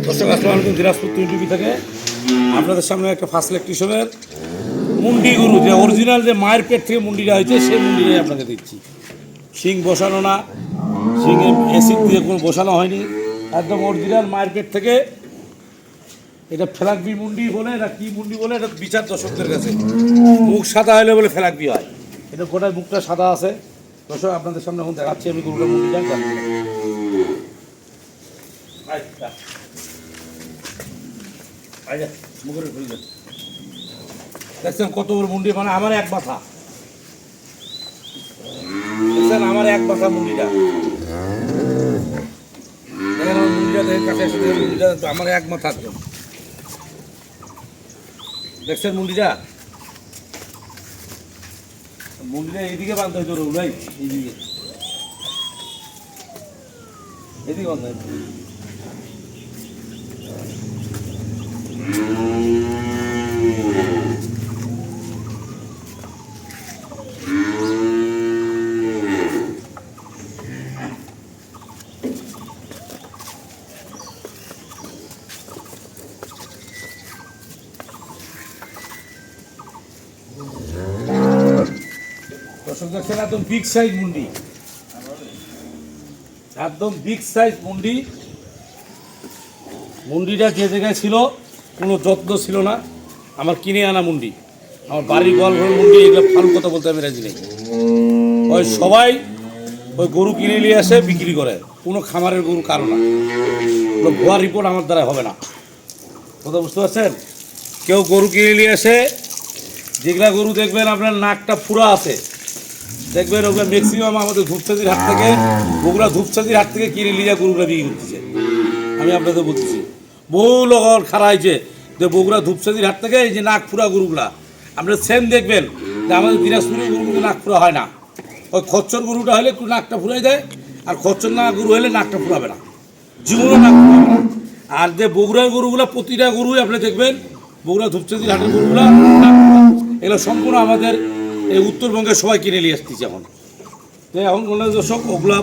দর্শক আসসালামু আলাইকুম, দিনাজপুর টিভি থেকে আপনাদের সামনে একটা ফার্স্ট ইলেকট্রিশিয়ানের মুন্ডি গরু, যে অরিজিনাল যে মায়ের পেট থেকে মুন্ডিটা হয়েছে সেই মুন্ডিটাই আপনাকে দিচ্ছি। শিং বসানো না, শিংয়ে অ্যাসিড দিয়ে কোনো বসানো হয়নি, একদম অরিজিনাল মায়ের পেট থেকে। এটা ফেলাকবি মুন্ডি বলে না কি মুন্ডি বলে, এটা বিচার দর্শকদের কাছে। মুখ সাদা হলে বলে ফেলাকবি হয়, এটা গোটায় মুখটা সাদা আছে। দর্শক আপনাদের সামনে এখন দেখাচ্ছি আমি গরুটার মুন্ডিটা। দেখছেন কত বড় মুন্ডি, মানে আমার এক মাথা। দেখছেন আমার এক মাথা মুন্ডিটা, দেখেন আমার মুন্ডিটা, দেখেন কাছে এসে দেখেন মুন্ডিটা আমার এক মাথা। দেখছেন মুন্ডিটা, মুন্ডিটা এইদিকে বাঁধতে হইতো রোল ভাই, এইদিকে এদিকে বাঁধতে হইতো। দর্শক দেখছেন একদম বিগ সাইজ মুন্ডি, একদম বিগ সাইজ মুন্ডি। মুন্ডিটা যে জায়গায় ছিল কোনো যত্ন ছিল না, আমার কিনে আনা মুন্ডি, আমার বাড়ির গল্পের মুন্ডি। এগুলো ফালতু কথা বলতে আমি রাজি নেই। ওই সবাই ওই গরু কিনে নিয়ে আসে বিক্রি করে, কোনো খামারের গরু কারো না। ভুয়া রিপোর্ট আমার দ্বারা হবে না, কথা বুঝতে পারছেন? কেউ গরু কিনে নিয়ে আসে, যেগুলা গরু দেখবেন আপনার নাকটা ফুরা আছে, দেখবেন ওগুলো ম্যাক্সিমাম আমাদের ধূপচাঁদির হাট থেকে, বগুড়া ধূপচাঁদির হাট থেকে কিনে নিয়ে গরুগুলো বিক্রি করতেছে। আমি আপনাদের বলতেছি, বহু লোক খারাপ হয়েছে যে বগুড়া ধূপচাঁদির হাট থেকে এই যে নাক ফুরা গরুগুলা আপনারা সেম দেখবেন যে আমাদের দিনাজপুরের গরুগুলো নাক ফুরা হয় না। ওই খচ্চর গরুটা হলে একটু নাকটা ফুরাই দেয়, আর খচ্চর না গরু হলে নাকটা ফুরাবে না, জীবনও নাক ফুরাবে না। আর যে বগুড়ার গরুগুলো প্রতিটা গরুই আপনি দেখবেন, বগুড়া ধূপচাঁদির হাটের গরুগুলো এগুলো সম্পূর্ণ আমাদের এই উত্তরবঙ্গের সবাই কিনে নিয়ে আসতেছে এখন। তো এখন কোনো দর্শক ওগুলা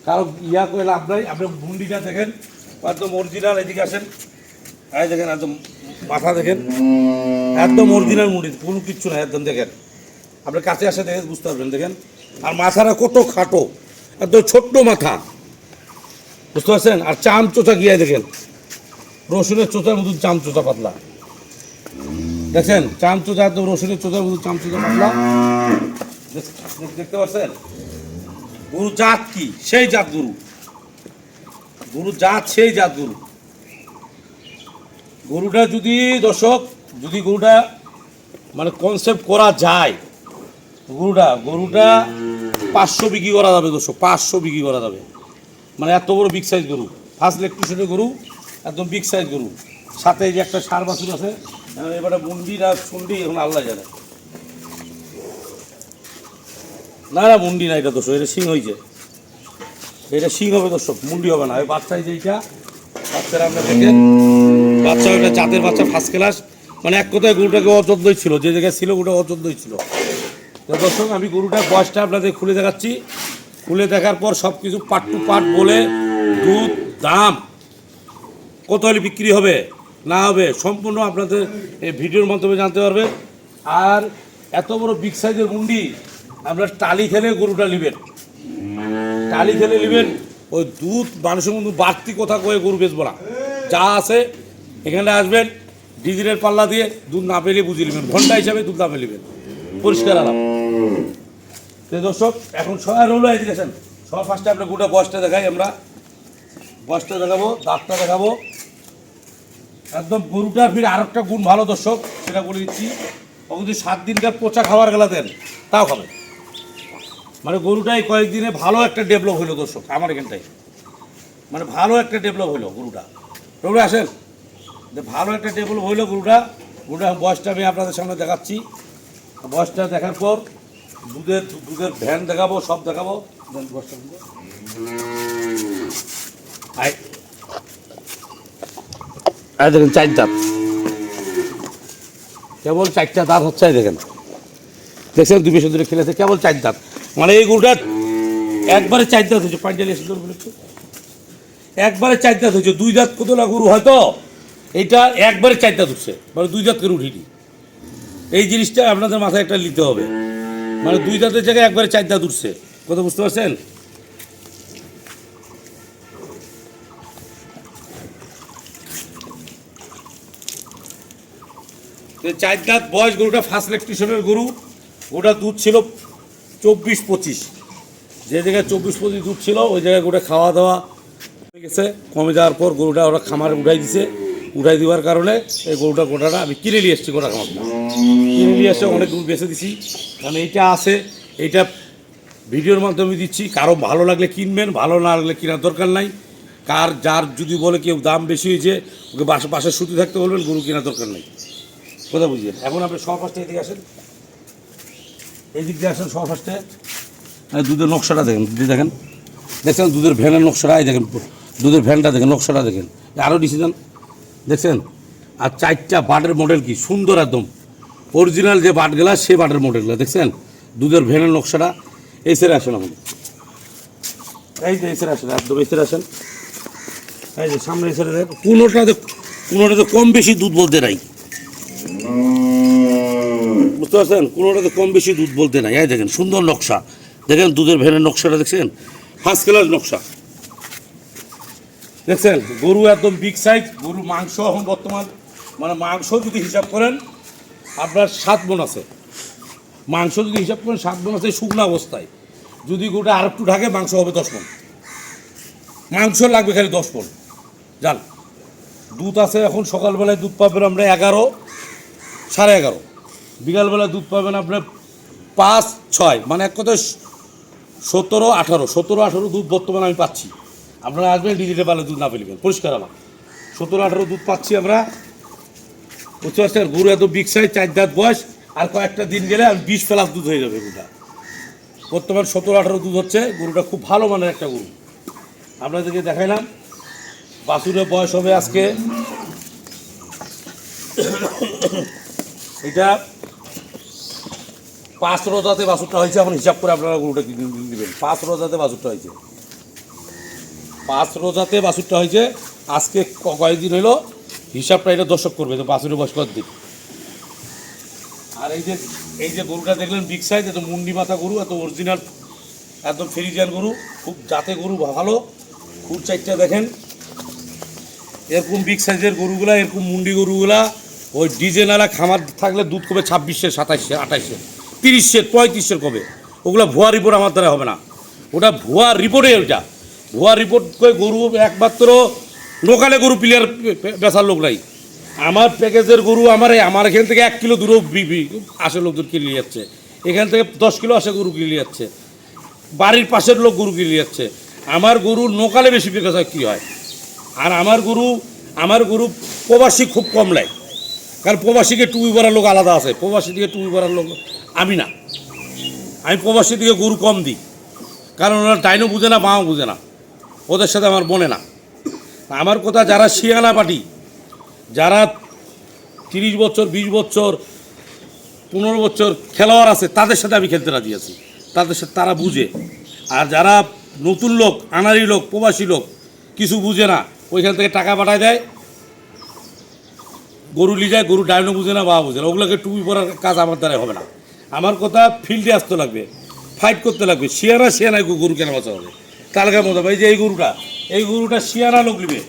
কারো ইয়া করে লাভ নাই। আপনি মুন্ডিটা দেখেন একদম অরিজিনাল, এদিকে আসেন, এই দেখেন একদম মাথা দেখেন, একদম অরিজিনাল মুন্ডি, কোনো কিচ্ছু নাই, একদম দেখেন। আপনি কাছে আসে দেখেন বুঝতে পারবেন, দেখেন। আর মাথাটা কত খাটো, একদম ছোট্ট মাথা, বুঝতে পারছেন? আর চাম চোচা গিয়ে দেখেন, রসুনের চোচার মতন চাম চোচা পাতলা, দেখছেন? চাম চোচা একদম রসুনের চোচার মতন চাম চোচা পাতলা, দেখতে পাচ্ছেন? গরু জাত কি সেই জাত গরু, গরু জাত সেই জাত গরু। গরুটা যদি দর্শক, যদি গরুটা মানে কনসেপ্ট করা যায়, গরুটা 500 বিক্রি করা যাবে দর্শক, 500 বিক্রি করা যাবে। মানে এত বড় বিগ সাইজ গরু, ফার্স্ট ইলেকট্রিশিয়ানের গরু, একদম বিগ সাইজ গরু। সাথে যে একটা সার বাছুর আছে, এবারে মুন্ডি না সুন্ডি এখন আল্লাহ জানে। না না মুন্ডি না, এটা দর্শক, এটা শিং হয়েছে, এটা শিং হবে দর্শক, মুন্ডি হবে না। ওই বাচ্চাই যেইটা বাচ্চারা আমরা দেখেন, বাচ্চা ওইটা জাতের বাচ্চা ফার্স্ট ক্লাস। মানে এক কথায় গরুটাকে অযত্নই ছিল, যে জায়গায় ছিল ওটা অযত্নই ছিল। তো দর্শক আমি গরুটার বয়সটা আপনাদের খুলে দেখাচ্ছি। খুলে দেখার পর সব কিছু পার্ট টু পার্ট বলে, দুধ, দাম, কত হলে বিক্রি হবে না হবে সম্পূর্ণ আপনাদের এই ভিডিওর মাধ্যমে জানতে পারবেন। আর এত বড় বিগ সাইজের মুন্ডি আপনার টালি খেলে গরুটা নেবেন, টালি খেলে নেবেন। ওই দুধ মানুষের মধ্যে বাড়তি কথা কয়ে গরু বেচবো না, যা আছে এখানে আসবেন, ডিজিলের পাল্লা দিয়ে দুধ না পেলে বুঝিয়ে নেবেন, ঘন্টা হিসাবে দুধ না পেলে নেবেন, পরিষ্কার আলাম। তো দর্শক এখন সবাই রোল হয়ে গেছেন, সবার ফার্স্টে আপনার গোটা বয়সটা দেখাই, আমরা বয়সটা দেখাবো, দাঁতটা দেখাবো। একদম গরুটার ফির আর একটা গুণ ভালো দর্শক, সেটা বলে দিচ্ছি। ও যদি 7 দিনকার পচা খাবার গেলা দেন তাও খাবে, মানে গরুটাই কয়েকদিনে ভালো একটা ডেভেলপ হলো দর্শক আমার এখানটায়। মানে ভালো একটা ডেভেলপ হলো গরুটা। গরুটা আসেন, ভালো একটা ডেভেলপ হইলো গরুটা। বয়সটা আমি আপনাদের সামনে দেখাচ্ছি। বয়সটা দেখার পর দুধের ভ্যান দেখাবো, সব দেখাবো। দেখেন 4 দাঁত, কেবল 4টা দাঁত হচ্ছে। দেখেন, দেখছেন 2 বছর ধরে খেলেছে, কেবল 4 দাঁত। মানে এই গরুটা একবারে 4 দাঁত হয়েছে। পাঞ্জালি এসে একবারে 4 দাঁত হয়েছে। 2 দাঁত কত না গরু হয়তো, এইটা একবারে 4 দাঁত উঠছে, মানে 2 দাঁত করে উঠিনি। এই জিনিসটা আপনাদের মাথায় একটা নিতে হবে, মানে 2 দাঁতের জায়গায় একবারে 4 দাঁত উঠছে। কথা বুঝতে পারছেন? তো 4 দাঁত বয়স গরুটা, ফার্স্ট ল্যাকটেশনের গরু। ওটা দুধ ছিল 24-25, যে জায়গায় 24-25 দুধ ছিল ওই জায়গায় গরুটা খাওয়া দাওয়া হয়ে গেছে, কমে যাওয়ার পর গরুটা ওরা খামারে উঠাই দিছে। উঠাই দেওয়ার কারণে এই গোটাটা আমি কিনে নিয়ে এসেছি। গোটা খামারটা কিনে নিয়ে এসে অনেক গরু বেছে দিছি, কারণ এইটা আছে। এইটা ভিডিওর মাধ্যমে দিচ্ছি, কারো ভালো লাগলে কিনবেন, ভালো না লাগলে কেনার দরকার নাই। যার যদি বলে কেউ দাম বেশি হয়েছে, ওকে বাসায় সুতি থাকতে বলবেন, গরু কেনার দরকার নেই। কথা বুঝলেন? এখন আপনি সব ফার্স্টে এদিকে আসেন, এই দিক দিয়ে আসেন। সব ফার্স্টে দুধের নকশাটা দেখেন, দেখছেন দুধের ভ্যানের নকশাটা, এই দেখেন দুধের ভ্যানটা দেখেন, নকশাটা দেখেন, আরও ডিসিশন দেখছেন। আর 4টা বাটের মডেল কি সুন্দর, একদম অরিজিনাল যে বাটগুলা সে বাটের মডেলগুলো দেখছেন। দুধের ভ্যানের নকশাটা। এই সেরে আসেন এখন, এই যে এই সেরে আসেন, একদম এই সেরে আসেন। এই যে সামনে এই সেরে দেখেন, কোনোটাতে কম বেশি দুধ বলতে নাই, বুঝতে পারছেন? কোনোটাতে কম বেশি দুধ বলতে নাই। এই দেখেন সুন্দর নকশা, দেখেন দুধের ভ্যানের নকশাটা দেখছেন, ফার্স্ট ক্লাস নকশা দেখছেন। গরু একদম বিগ সাইজ গরু। মাংস এখন বর্তমান, মানে মাংস যদি হিসাব করেন আপনার 7 মণ আছে। মাংস যদি হিসাব করেন 7 মণ আছে শুকনো অবস্থায়। যদি গরুটা আর একটু ঢাকে মাংস হবে 10 মণ। মাংস লাগবে খালি 10 মণ। জান দুধ আছে এখন। সকালবেলায় দুধ পাবেন আমরা 11, 11:30। বিকালবেলায় দুধ পাবেন আপনার 5-6, মানে এক কথায় 17-18 দুধ বর্তমানে আমি পাচ্ছি। আপনারা আসবেন, ডিজিটাল পালে দুধ না পেলেন, পরিষ্কার আমার 17-18 দুধ পাচ্ছি আমরা, বুঝতে পারছেন? গরু এত বিগ সাইজ, 4 দাঁত বয়স। আর কয়েকটা দিন গেলে আর 20+ দুধ হয়ে যাবে গরুটা। বর্তমান 17-18 দুধ হচ্ছে। গরুটা খুব ভালো মানের একটা গরু, আপনাদেরকে দেখাইলাম। বাছুরের বয়স হবে আজকে, এটা 5 রোজাতে বাছুরটা হয়েছে। এখন হিসাব করে আপনারা গরুটা কিনে দেবেন। 5 রোজাতে বাছুরটা হয়েছে, 5 রোজাতে বাছুরটা হয়েছে। আজকে কয়েকদিন হলো, হিসাবটা এটা দর্শক করবে তো বাছুরের বয়স কতদিন। আর এই যে গরুটা দেখলেন বিগ সাইজ, এত মুন্ডি মাথা গরু, এত অরিজিনাল একদম ফ্রিজিয়ান গরু, খুব জাতে গরু ভালো। খুব 4টা দেখেন, এরকম বিগ সাইজের গরুগুলা, এরকম মুন্ডি গরুগুলা ওই ডিজেনালা খামার থাকলে দুধ কবে 26, 27, 28, 30, 35 কবে। ওগুলো ভুয়া রিপোর্ট আমার দ্বারা হবে না, ওটা ভুয়া রিপোর্টে। ওইটা ভুয়া রিপোর্ট করে গরু একমাত্র লোকালে গরু প্লেয়ার বেচার লোক নাই। আমার প্যাকেজের গরু আমার এখান থেকে 1 কিলো দূরেও আসে, লোক দূর কিনে যাচ্ছে। এখান থেকে 10 কিলো আসে গরু কিনে যাচ্ছে, বাড়ির পাশের লোক গরু কিনে যাচ্ছে। আমার গরু লোকালে বেশি প্যাকেজ হয় কী হয়। আর আমার গরু প্রবাসী খুব কম লাগে, কারণ প্রবাসীকে টুপি পরার লোক আলাদা আছে। প্রবাসী দিকে টুপি পরার লোক আমি না, আমি প্রবাসী দিকে গরু কম দিই, কারণ ওরা ডাইনও বুঝে না, বাঁও বুঝে না, ওদের সাথে আমার বনে না। আমার কথা, যারা শিয়ানা পাটি, যারা 30 বছর, 20 বছর, 15 বছর খেলোয়াড় আছে, তাদের সাথে আমি খেলতে রাজি আছি, তাদের সাথে তারা বুঝে। আর যারা নতুন লোক, আনারি লোক, প্রবাসী লোক, কিছু বুঝে না, ওইখান থেকে টাকা পাঠায় দেয়, গরু নিয়ে যায়, গরু ডাইনও বুঝে না, বা বুঝে না, ওগুলোকে টুপি পরার কাজ আমার দ্বারাই হবে না। আমার কথা, ফিল্ডে আসতে লাগবে, ফাইট করতে লাগবে। শিয়ানায় গরু কেন বাঁচা হবে তালকার মতো। এই যে এই গরুটা শিয়ানা লোক নেবে।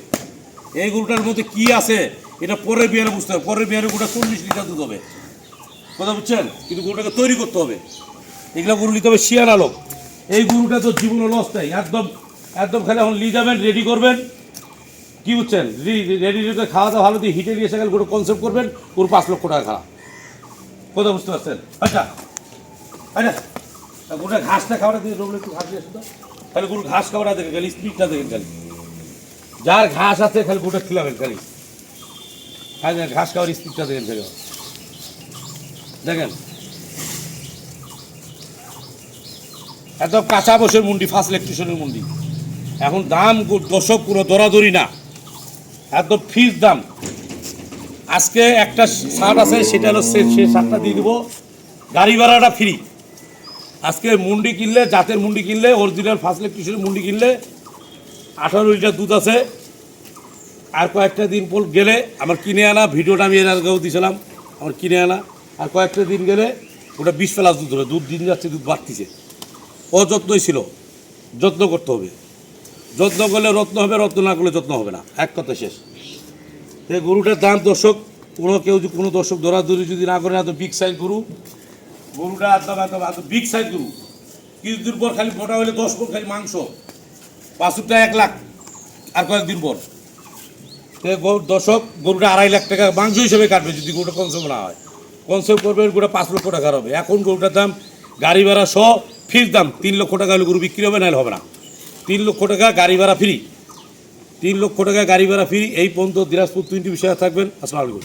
এই গরুটার মধ্যে কি আছে এটা পরের বিয়ারে বুঝতে হবে। পরের বিয়ারে গরুটা 40 লিটার দুধ হবে, কথা বুঝছেন? কিন্তু গরুটাকে তৈরি করতে হবে, এগুলো গরু নিতে হবে শিয়ানা লোক। এই গরুটা তো জীবনে লস নাই, একদম খালি এখন নিয়ে যাবেন, রেডি করবেন, কি বুঝছেন? রেডি খাওয়া দাওয়া ভালো দিয়ে হিটে নিয়ে এসে গেলে গরু কনসেপ্ট করবেন, গরু 5 লক্ষ টাকা খাওয়া, কথা বুঝতে পারছেন? আচ্ছা গরুটা ঘাসটা খাওয়াটা দিয়ে রোগলে একটু ঘাস দিয়ে আসুন তো, তাহলে গরু ঘাস খাওয়াটা দেখে গেলে স্পিডটা দেখে গেলে যার ঘাস আছে খালি গোটা খিলাবেন খালি ঘাস খাওয়ার স্পিডটা দেখেন থেকে দেখেন একদম কাঁচা বসের মুন্ডি ফার্স্ট ইলেকট্রিশিয়ানের মুন্ডি এখন দাম দশক কোনো দরাদরি না একদম ফিক্স দাম আজকে একটা শার্ট আছে সেটা হলো সে শার্টটা দিয়ে দেবো গাড়ি ভাড়াটা ফ্রি আজকে মুন্ডি কিনলে জাতের মুন্ডি কিনলে অরিজিনাল ফার্স্ট ইলেকট্রিশিয়ানের মুন্ডি কিনলে 18 লিটার দুধ আছে আর কয়েকটা দিন পর গেলে আমার কিনে আনা ভিডিওটা আমি এর আগেও দিয়েছিলাম আমার কিনে আনা আর কয়েকটা দিন গেলে ওটা 20 প্লাস দুধ হবে দুধ দিন যাচ্ছে দুধ বাড়তিছে অযত্নই ছিল যত্ন করতে হবে যত্ন করলে রত্ন হবে রত্ন না করলে যত্ন হবে না এক কথা শেষ এই গরুটার দাম দর্শক কোনো দর্শক দৌড়াদৌড়ি যদি না করে এত বিগ সাইজ গরুটা এত বিগ সাইজ গরু কিছুদিন পর খালি মোটা হলে 10 পর খালি মাংস 500 টাকা 1 লাখ আর কয়েকদিন পর দর্শক গরুটা 2.5 লাখ টাকা মাংস হিসেবে কাটবে যদি গরুটা কনসেপ্ট না হয় কনসেপ্ট করবে গরুটা 5 লক্ষ টাকার হবে এখন গরুটার দাম গাড়ি ভাড়া সহ ফিক্স দাম 3 লক্ষ টাকা হলে গরু বিক্রি হবে নাহলে হবে না 3 লক্ষ টাকা গাড়ি ভাড়া ফ্রি 3 লক্ষ টাকা গাড়ি ভাড়া ফ্রি এই পর্যন্ত দিনাজপুর 20 বিষয়ে থাকবেন আসসালামু আলাইকুম